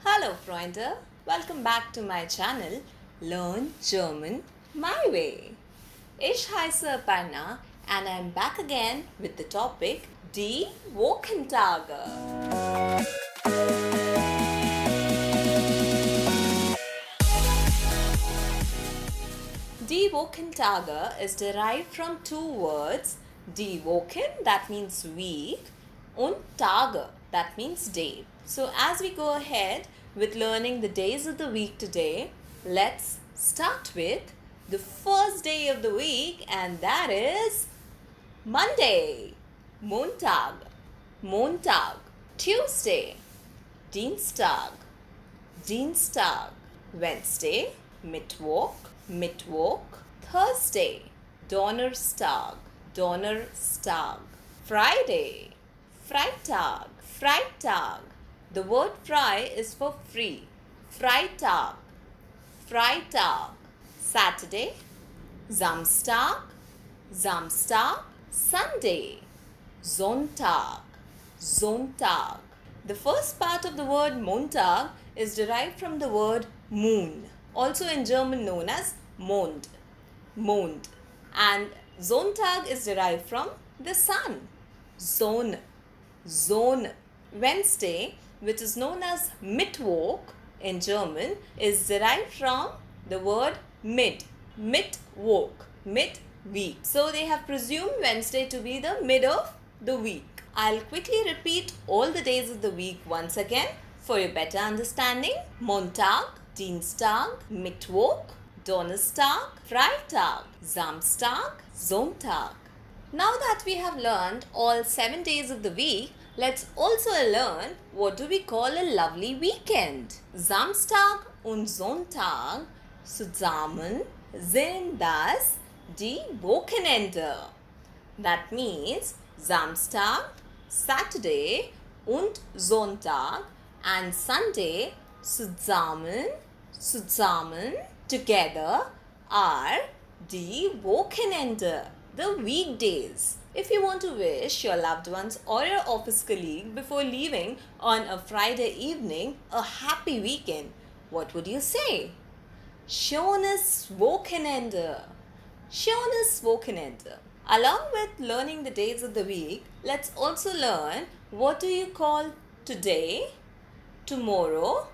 Hallo Freunde, welcome back to my channel Learn German My Way. Ich heiße Aparna and I'm back again with the topic Die Wochentage. Die Wochentage is derived from two words, die Wochen, that means week, und Tage, that means day. So as we go ahead with learning the days of the week today, let's start with the first day of the week, and that is Monday, Montag, Montag. Tuesday, Dienstag, Dienstag. Wednesday, Mittwoch, Mittwoch. Thursday, Donnerstag, Donnerstag. Friday, Freitag, Freitag. The word Fry is for free. Freitag, Freitag. Saturday, Samstag, Samstag. Sunday, Sonntag, Sonntag. The first part of the word Montag is derived from the word moon, also in German known as Mond, Mond. And Sonntag is derived from the sun, Sonne, Sonne. Wednesday, which is known as Mittwoch in German, is derived from the word Mittwoch, mid-week. So they have presumed Wednesday to be the mid of the week. I'll quickly repeat all the days of the week once again for your better understanding. Montag, Dienstag, Mittwoch, Donnerstag, Freitag, Samstag, Sonntag. Now that we have learned all 7 days of the week, let's also learn what do we call a lovely weekend. Samstag und Sonntag zusammen sind das die Wochenende. That means Samstag, Saturday und Sonntag and Sunday zusammen, together are die Wochenende, the weekdays. If you want to wish your loved ones or your office colleague before leaving on a Friday evening a happy weekend, what would you say? Schönes Wochenende. Schönes Wochenende. Along with learning the days of the week, let's also learn what do you call today, tomorrow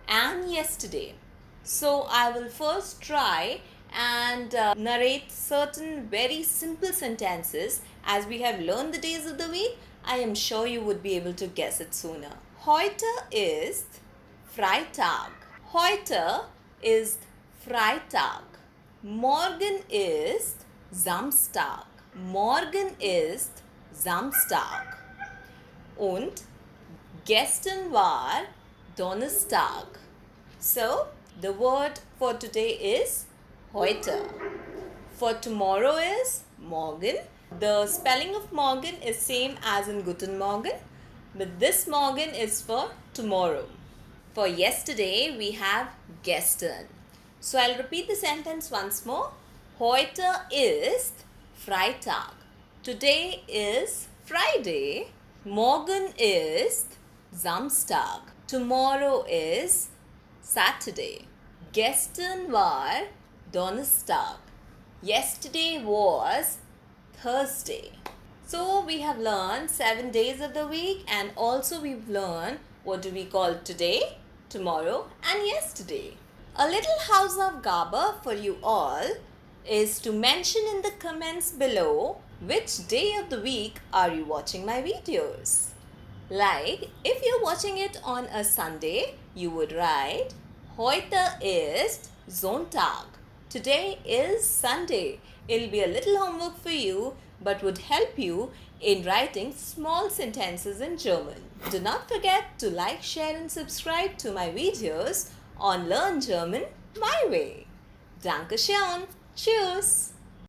and yesterday. So I will first try and narrate certain very simple sentences. As we have learned the days of the week, I am sure you would be able to guess it sooner. Heute ist Freitag. Heute ist Freitag. Morgen ist Samstag. Morgen ist Samstag. Und gestern war Donnerstag. So, the word for today is heute. For tomorrow is morgen. The spelling of morgen is same as in Guten Morgen, but this morgen is for tomorrow. For yesterday, we have gestern. So, I'll repeat the sentence once more. Heute ist Freitag. Today is Friday. Morgen ist Samstag. Tomorrow is Saturday. Gestern war Donnerstag. Yesterday was Thursday. So we have learned 7 days of the week, and also we've learned what do we call today, tomorrow and yesterday. A little Hausaufgabe for you all is to mention in the comments below which day of the week are you watching my videos. Like if you're watching it on a Sunday, you would write Heute ist Sonntag. Today is Sunday. It'll be a little homework for you but would help you in writing small sentences in German. Do not forget to like, share and subscribe to my videos on Learn German My Way. Dankeschön. Tschüss.